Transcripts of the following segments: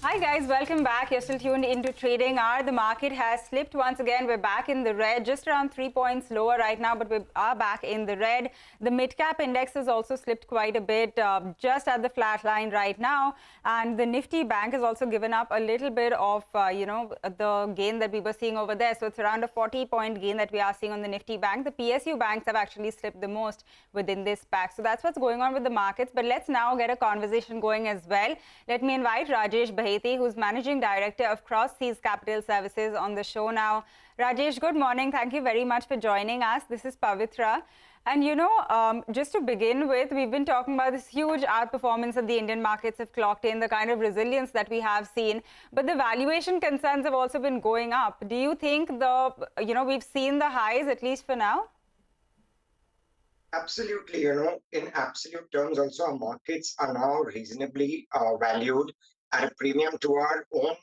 Hi guys, welcome back. You're still tuned into Trading Hour. The market has slipped once again. We're back in the red, just around 3 points lower right now, but we are back in the red. The mid-cap index has also slipped quite a bit, just at the flat line right now. And the Nifty bank has also given up a little bit of, the gain that we were seeing over there. So it's around a 40-point gain that we are seeing on the Nifty bank. The PSU banks have actually slipped the most within this pack. So that's what's going on with the markets. But let's now get a conversation going as well. Let me invite Rajesh Baheti, who's Managing Director of Cross Seas Capital Services, on the show now. Rajesh, good morning. Thank you very much for joining us. This is Pavitra. And just to begin with, we've been talking about this huge outperformance that the Indian markets have clocked in, the kind of resilience that we have seen. But the valuation concerns have also been going up. Do you think we've seen the highs, at least for now? Absolutely. In absolute terms, also our markets are now reasonably valued at a premium to our own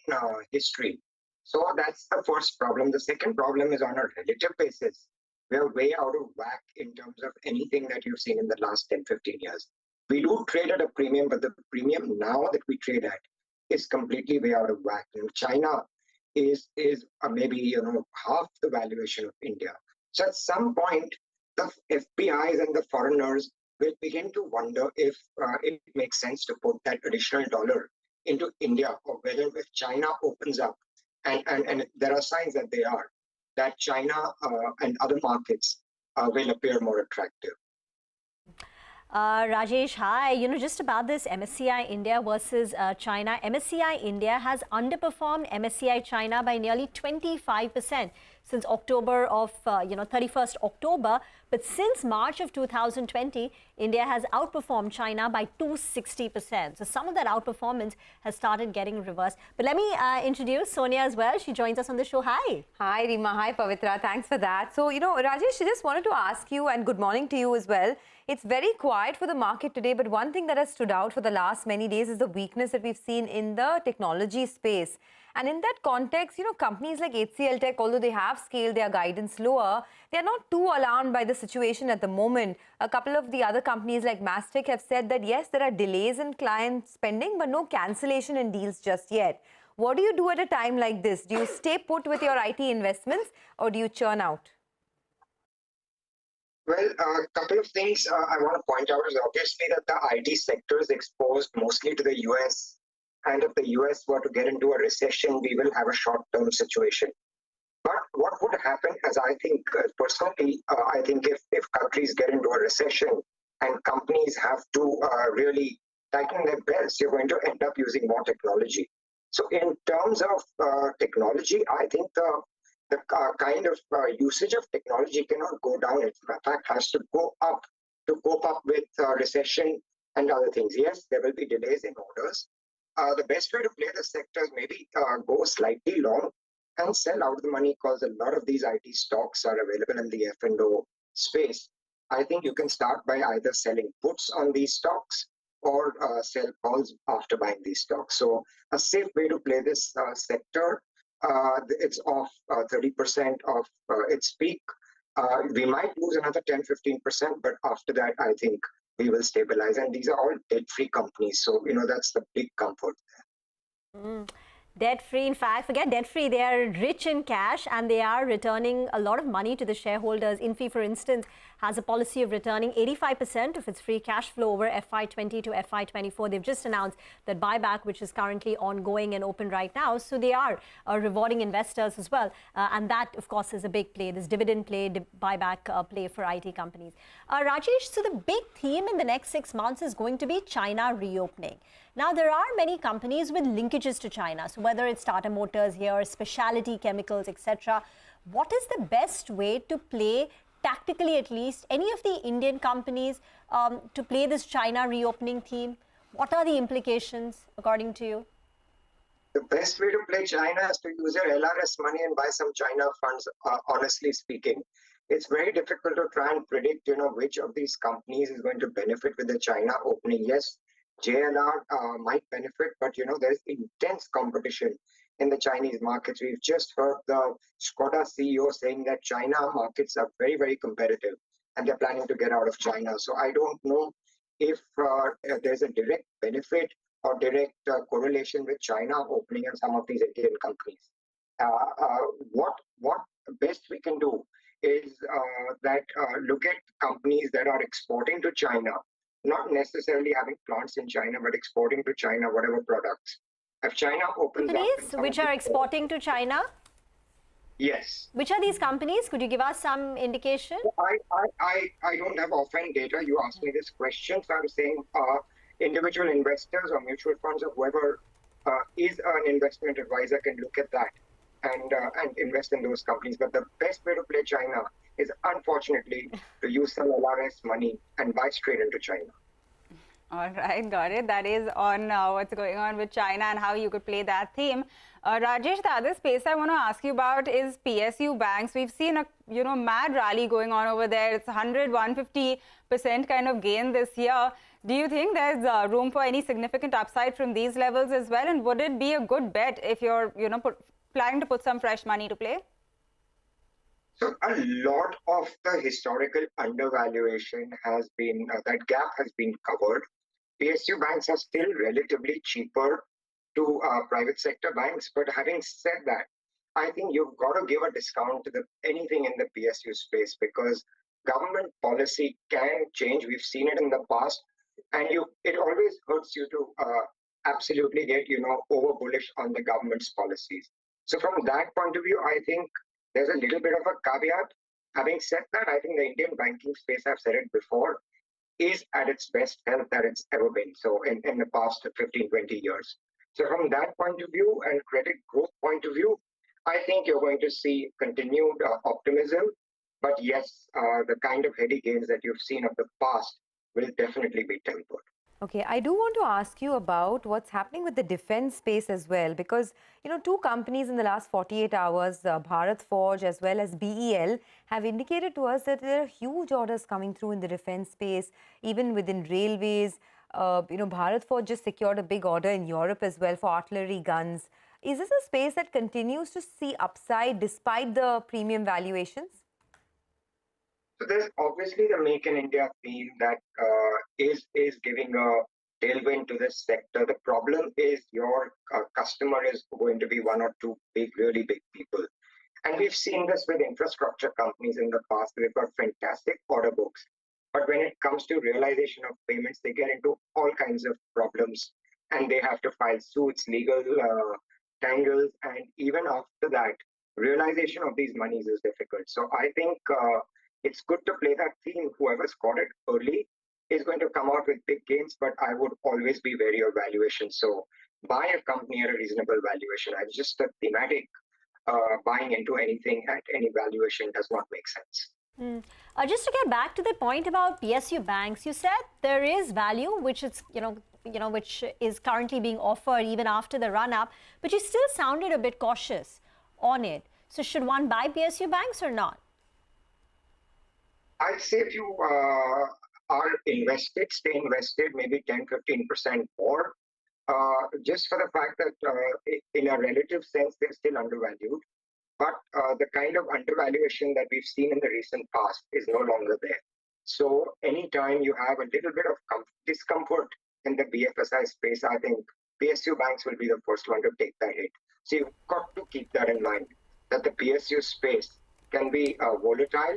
history. So that's the first problem. The second problem is on a relative basis. We are way out of whack in terms of anything that you've seen in the last 10, 15 years. We do trade at a premium, but the premium now that we trade at is completely way out of whack. China is maybe half the valuation of India. So at some point, the FPIs and the foreigners will begin to wonder if it makes sense to put that additional dollar into India, or whether if China opens up, and there are signs that they are, that China and other markets will appear more attractive. Rajesh, hi. Just about this MSCI India versus China. MSCI India has underperformed MSCI China by nearly 25% since October of, 31st October. But since March of 2020, India has outperformed China by 260%. So some of that outperformance has started getting reversed. But let me introduce Sonia as well. She joins us on the show. Hi. Hi, Rima. Hi, Pavitra. Thanks for that. So, Rajesh, I just wanted to ask you, and good morning to you as well. It's very quiet for the market today, but one thing that has stood out for the last many days is the weakness that we've seen in the technology space. And in that context, companies like HCL Tech, although they have scaled their guidance lower, they are not too alarmed by the situation at the moment. A couple of the other companies like Mastek have said that, yes, there are delays in client spending, but no cancellation in deals just yet. What do you do at a time like this? Do you stay put with your IT investments, or do you churn out? Well, a couple of things I want to point out is obviously that the IT sector is exposed mostly to the US. And if the US were to get into a recession, we will have a short-term situation. But what would happen, as I think, personally, I think if countries get into a recession and companies have to really tighten their belts, you're going to end up using more technology. So in terms of technology, I think the kind of usage of technology cannot go down. It, in fact, has to go up to cope up with recession and other things. Yes, there will be delays in orders. The best way to play the sector is maybe go slightly long and sell out the money, because a lot of these IT stocks are available in the F&O space. I think you can start by either selling puts on these stocks or sell calls after buying these stocks. So a safe way to play this sector, it's off 30% of its peak. We might lose another 10-15%, but after that, I think we will stabilize. And these are all debt-free companies. So, that's the big comfort there. Debt-free, in fact, forget debt-free, they are rich in cash and they are returning a lot of money to the shareholders. Infi, for instance, has a policy of returning 85% of its free cash flow over FY20 to FY24. They've just announced that buyback, which is currently ongoing and open right now. So they are rewarding investors as well. And that, of course, is a big play, this dividend play, buyback play for IT companies. Rajesh, so the big theme in the next 6 months is going to be China reopening. Now, there are many companies with linkages to China. So whether it's Tata Motors here, specialty chemicals, etc. What is the best way to play, tactically at least, any of the Indian companies to play this China reopening theme? What are the implications, according to you? The best way to play China is to use your LRS money and buy some China funds, honestly speaking. It's very difficult to try and predict, which of these companies is going to benefit with the China opening. Yes, JLR might benefit, but there's intense competition in the Chinese markets. We've just heard the Skoda CEO saying that China markets are very, very competitive and they're planning to get out of China. So I don't know if there's a direct benefit or direct correlation with China opening in some of these Indian companies. What best we can do is look at companies that are exporting to China, not necessarily having plants in China, but exporting to China whatever products. If China opens Companies up, which are exporting to China? Yes. Which are these companies? Could you give us some indication? I don't have offhand data. You asked me this question, so I'm saying individual investors or mutual funds or whoever is an investment advisor can look at that and invest in those companies. But the best way to play China is, unfortunately, to use some LRS money and buy straight into China. All right, got it. That is on what's going on with China and how you could play that theme. Rajesh, the other space I want to ask you about is PSU banks. We've seen a mad rally going on over there. It's 100-150% kind of gain this year. Do you think there's room for any significant upside from these levels as well? And would it be a good bet if you're planning to put some fresh money to play? So a lot of the historical undervaluation has been, that gap has been covered. PSU banks are still relatively cheaper to private sector banks. But having said that, I think you've got to give a discount to anything in the PSU space, because government policy can change. We've seen it in the past, and it always hurts you to absolutely get over bullish on the government's policies. So from that point of view, I think there's a little bit of a caveat. Having said that, I think the Indian banking space, I've said it before, is at its best health that it's ever been. So in the past 15, 20 years. So from that point of view and credit growth point of view, I think you're going to see continued optimism. But yes, the kind of heady gains that you've seen of the past will definitely be tempered. Okay, I do want to ask you about what's happening with the defense space as well, because, two companies in the last 48 hours, Bharat Forge as well as BEL, have indicated to us that there are huge orders coming through in the defense space, even within railways. Bharat Forge just secured a big order in Europe as well for artillery guns. Is this a space that continues to see upside despite the premium valuations? So there's obviously the Make in India theme that is giving a tailwind to this sector. The problem is your customer is going to be one or two really big people. And we've seen this with infrastructure companies in the past. They've got fantastic order books. But when it comes to realization of payments, they get into all kinds of problems. And they have to file suits, legal tangles. And even after that, realization of these monies is difficult. So I think it's good to play that theme. Whoever's got it early is going to come out with big gains, but I would always be wary of valuation. So buy a company at a reasonable valuation. It's just a thematic buying into anything at any valuation does not make sense. Just to get back to the point about PSU banks, you said there is value, which is, which is currently being offered even after the run-up, but you still sounded a bit cautious on it. So should one buy PSU banks or not? I'd say if you are invested, stay invested, maybe 10-15% more, just for the fact that in a relative sense, they're still undervalued. But the kind of undervaluation that we've seen in the recent past is no longer there. So anytime you have a little bit of discomfort in the BFSI space, I think PSU banks will be the first one to take that hit. So you've got to keep that in mind, that the PSU space can be volatile.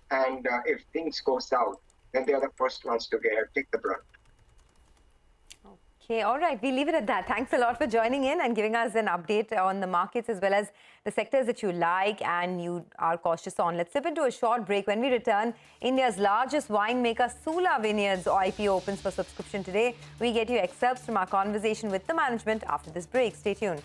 And if things go south, then they are the first ones to take the brunt. Okay, all right. We'll leave it at that. Thanks a lot for joining in and giving us an update on the markets as well as the sectors that you like and you are cautious on. Let's slip into a short break. When we return, India's largest winemaker, Sula Vineyards IPO opens for subscription today. We get you excerpts from our conversation with the management after this break. Stay tuned.